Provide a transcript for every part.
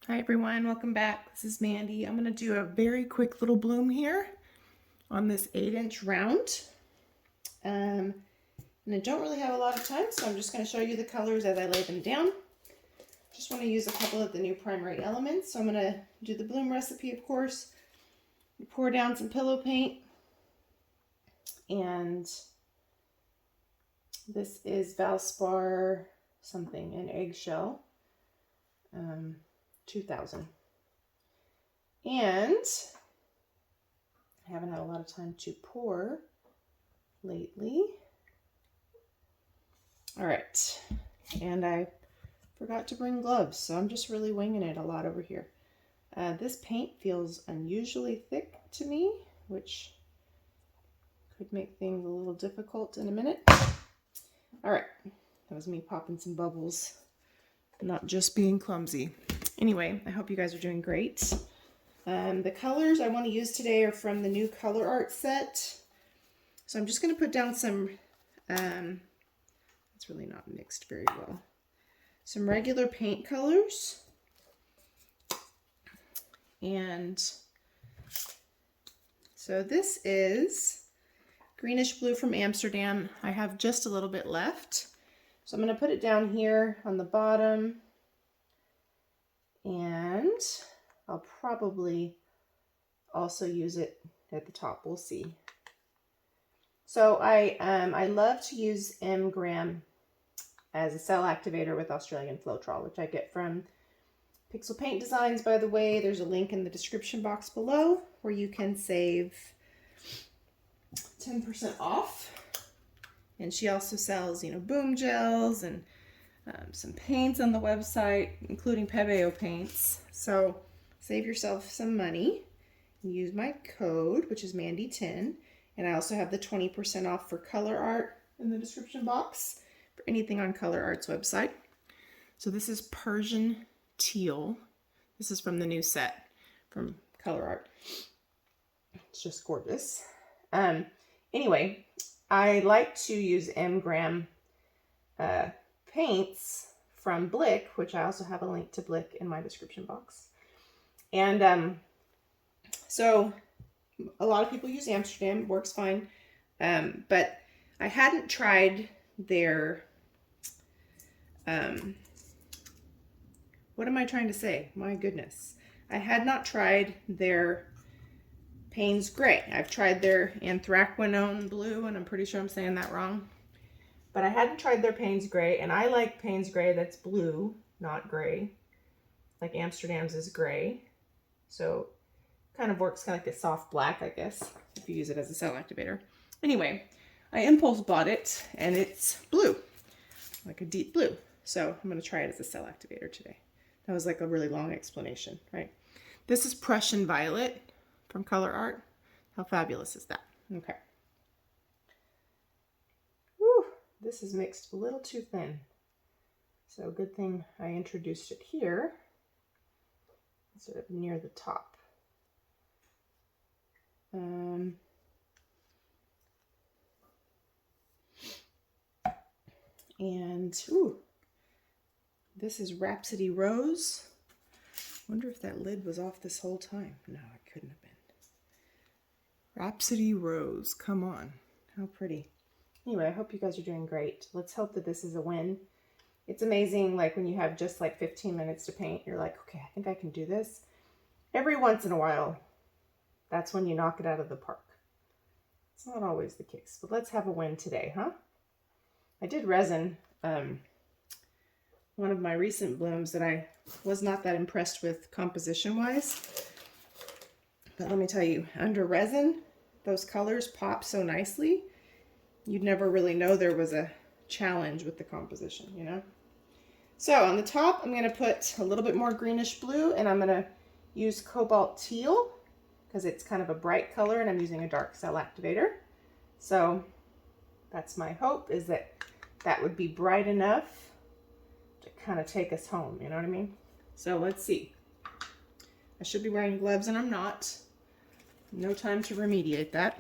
Hi everyone, welcome back. This is Mandy. I'm going to do a very quick little bloom here on this 8-inch round. And I don't really have a lot of time, so I'm just going to show you the colors as I lay them down. Just want to use a couple of the new primary elements. So I'm going to do the bloom recipe, of course. Pour down some pillow paint. And this is Valspar something, an Eggshell. 2000. And I haven't had a lot of time to pour lately. All right, and I forgot to bring gloves, so I'm just really winging it a lot over here. This paint feels unusually thick to me, which could make things a little difficult in a minute. All right, that was me popping some bubbles, not just being clumsy. Anyway, I hope you guys are doing great. The colors I want to use today are from the new Colourarte set. So I'm just going to put down some, it's really not mixed very well, some regular paint colors. And so this is Greenish blue from Amsterdam. I have just a little bit left. So I'm going to put it down here on the bottom. And I'll probably also use it at the top. We'll see. So I love to use MDF as a cell activator with Australian Floetrol, which I get from Pixel Paint Designs, by the way. There's a link in the description box below where you can save 10% off. And she also sells, boom gels and some paints on the website, including Pebeo paints. So save yourself some money and use my code, which is Mandy10. And I also have the 20% off for Colourarte in the description box for anything on Colourarte's website. So this is Persian Teal. This is from the new set from Colourarte. It's just gorgeous. Anyway, I like to use MDF paints from Blick, which I also have a link to Blick in my description box. And so a lot of people use Amsterdam, it works fine. But I hadn't tried their, what am I trying to say? My goodness. I had not tried their Paynes Grey. I've tried their Anthraquinone blue, and I'm pretty sure I'm saying that wrong. But I hadn't tried their Paynes Grey, and I like Paynes Grey that's blue, not gray. Like Amsterdam's is gray. So kind of works kind of like a soft black, I guess, if you use it as a cell activator. Anyway, I impulse bought it, and it's blue, like a deep blue. So I'm going to try it as a cell activator today. That was like a really long explanation, right? This is Prussian Violet from Colourarte. How fabulous is that? Okay. This is mixed a little too thin. So good thing I introduced it here instead of near the top. This is Rhapsody Rose. Wonder if that lid was off this whole time. No, it couldn't have been. Rhapsody Rose, come on. How pretty. Anyway, I hope you guys are doing great. Let's hope that this is a win. It's amazing, like when you have just like 15 minutes to paint, you're like, okay, I think I can do this. Every once in a while, that's when you knock it out of the park. It's not always the case, but let's have a win today, huh? I did resin one of my recent blooms that I was not that impressed with composition-wise. But let me tell you, under resin, those colors pop so nicely. You'd never really know there was a challenge with the composition, you know? So on the top, I'm going to put a little bit more greenish blue, and I'm going to use Cobalt Teal because it's kind of a bright color, and I'm using a dark cell activator. So that's my hope, is that that would be bright enough to kind of take us home, you know what I mean? So let's see. I should be wearing gloves, and I'm not. No time to remediate that.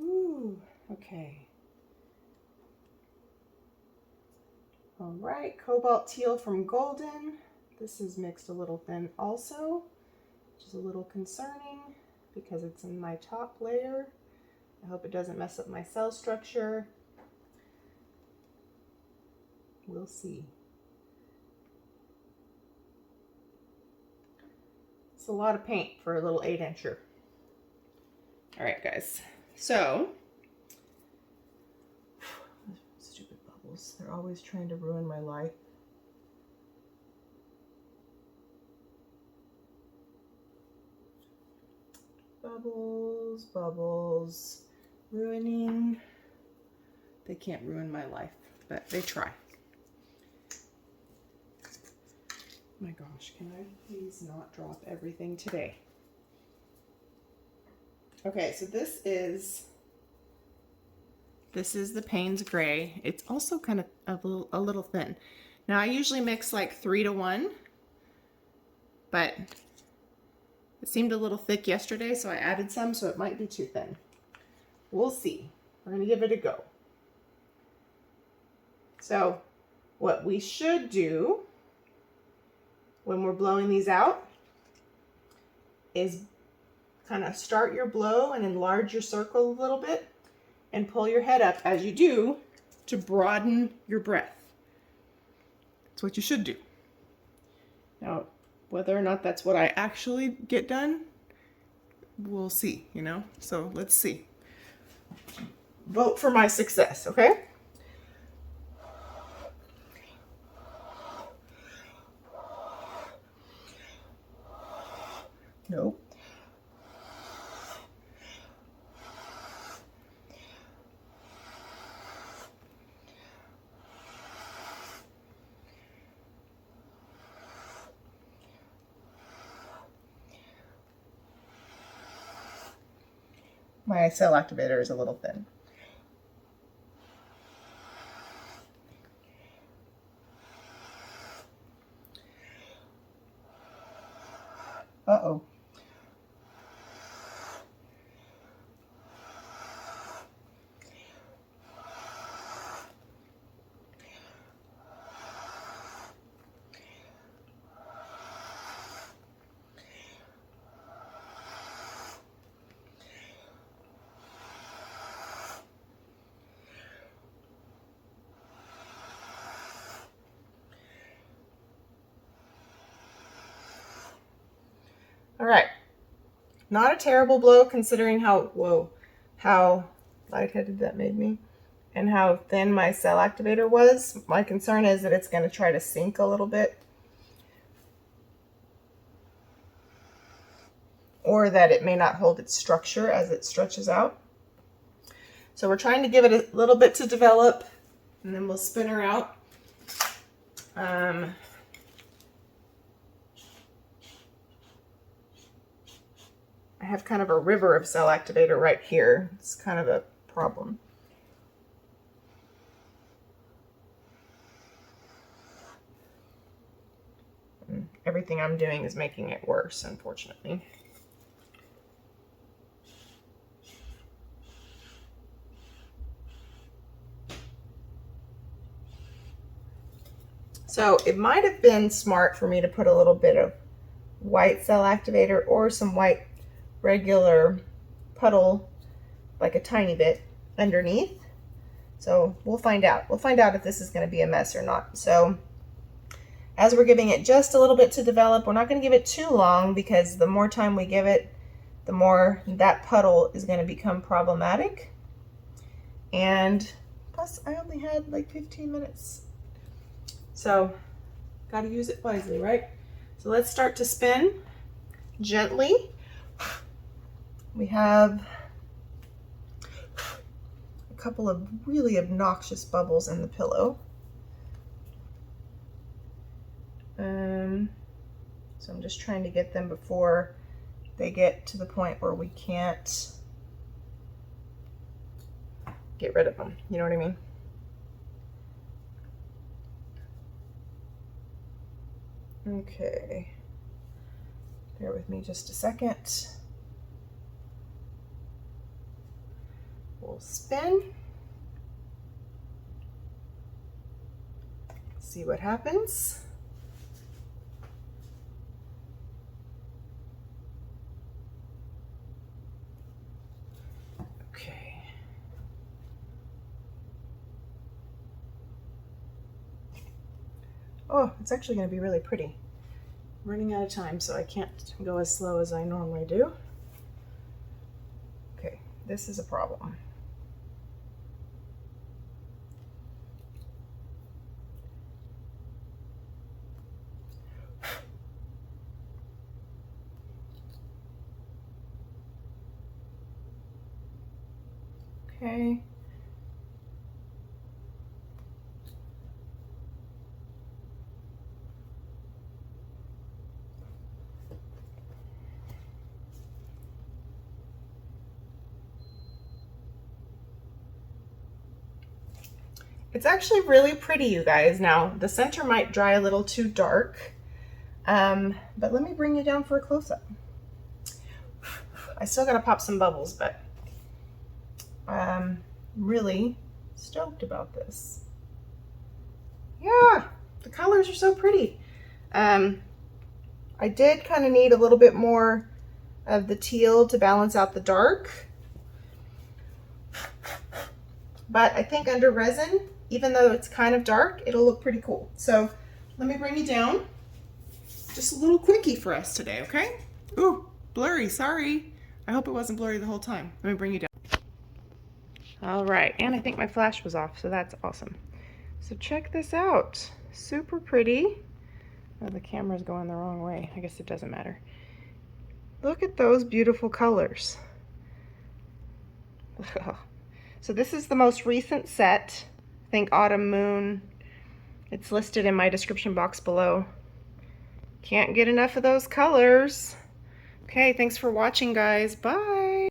Ooh, okay. All right, Cobalt Teal from Golden. This is mixed a little thin also, which is a little concerning because it's in my top layer. I hope it doesn't mess up my cell structure. We'll see. It's a lot of paint for a little 8-incher. All right, guys. So, stupid bubbles. They're always trying to ruin my light. Bubbles, bubbles, ruining. They can't ruin my life, but they try. My gosh, can I please not drop everything today? Okay, so this is the Paynes Grey. It's also kind of a little thin. Now I usually mix like 3 to 1, but it seemed a little thick yesterday, so I added some, so it might be too thin. We'll see. We're gonna give it a go. So what we should do when we're blowing these out is kind of start your blow and enlarge your circle a little bit and pull your head up as you do to broaden your breath. That's what you should do. Now, whether or not that's what I actually get done, we'll see, you know? So let's see. Vote for my success, okay? Nope. My Cell Activator is a little thin. Uh-oh. All right, not a terrible blow considering how lightheaded that made me and how thin my Cell Activator was. My concern is that it's going to try to sink a little bit or that it may not hold its structure as it stretches out. So we're trying to give it a little bit to develop and then we'll spin her out. I have kind of a river of Cell Activator right here. It's kind of a problem. And everything I'm doing is making it worse, unfortunately. So it might have been smart for me to put a little bit of white Cell Activator or some white regular puddle, like a tiny bit underneath. So we'll find out. We'll find out if this is going to be a mess or not. So as we're giving it just a little bit to develop, we're not going to give it too long because the more time we give it, the more that puddle is going to become problematic. And plus I only had like 15 minutes. So got to use it wisely, right? So let's start to spin gently. We have a couple of really obnoxious bubbles in the pillow. So I'm just trying to get them before they get to the point where we can't get rid of them. You know what I mean? Okay. Bear with me just a second. We'll spin. see what happens. Okay. Oh, it's actually going to be really pretty. I'm running out of time, so I can't go as slow as I normally do. Okay, this is a problem. Okay. It's actually really pretty, you guys. Now, the center might dry a little too dark, but let me bring you down for a close-up. I still gotta pop some bubbles, but I'm really stoked about this. Yeah, the colors are so pretty. I did kind of need a little bit more of the teal to balance out the dark, but I think under resin, even though it's kind of dark, it'll look pretty cool. So let me bring you down. Just a little quickie for us today, okay? Ooh, blurry, sorry. I hope it wasn't blurry the whole time. Let me bring you down. All right, and I think my flash was off, so that's awesome. So check this out. Super pretty. Oh, the camera's going the wrong way. I guess it doesn't matter. Look at those beautiful colors. So this is the most recent set. I think Autumn Moon. It's listed in my description box below. Can't get enough of those colors. Okay, thanks for watching, guys. Bye.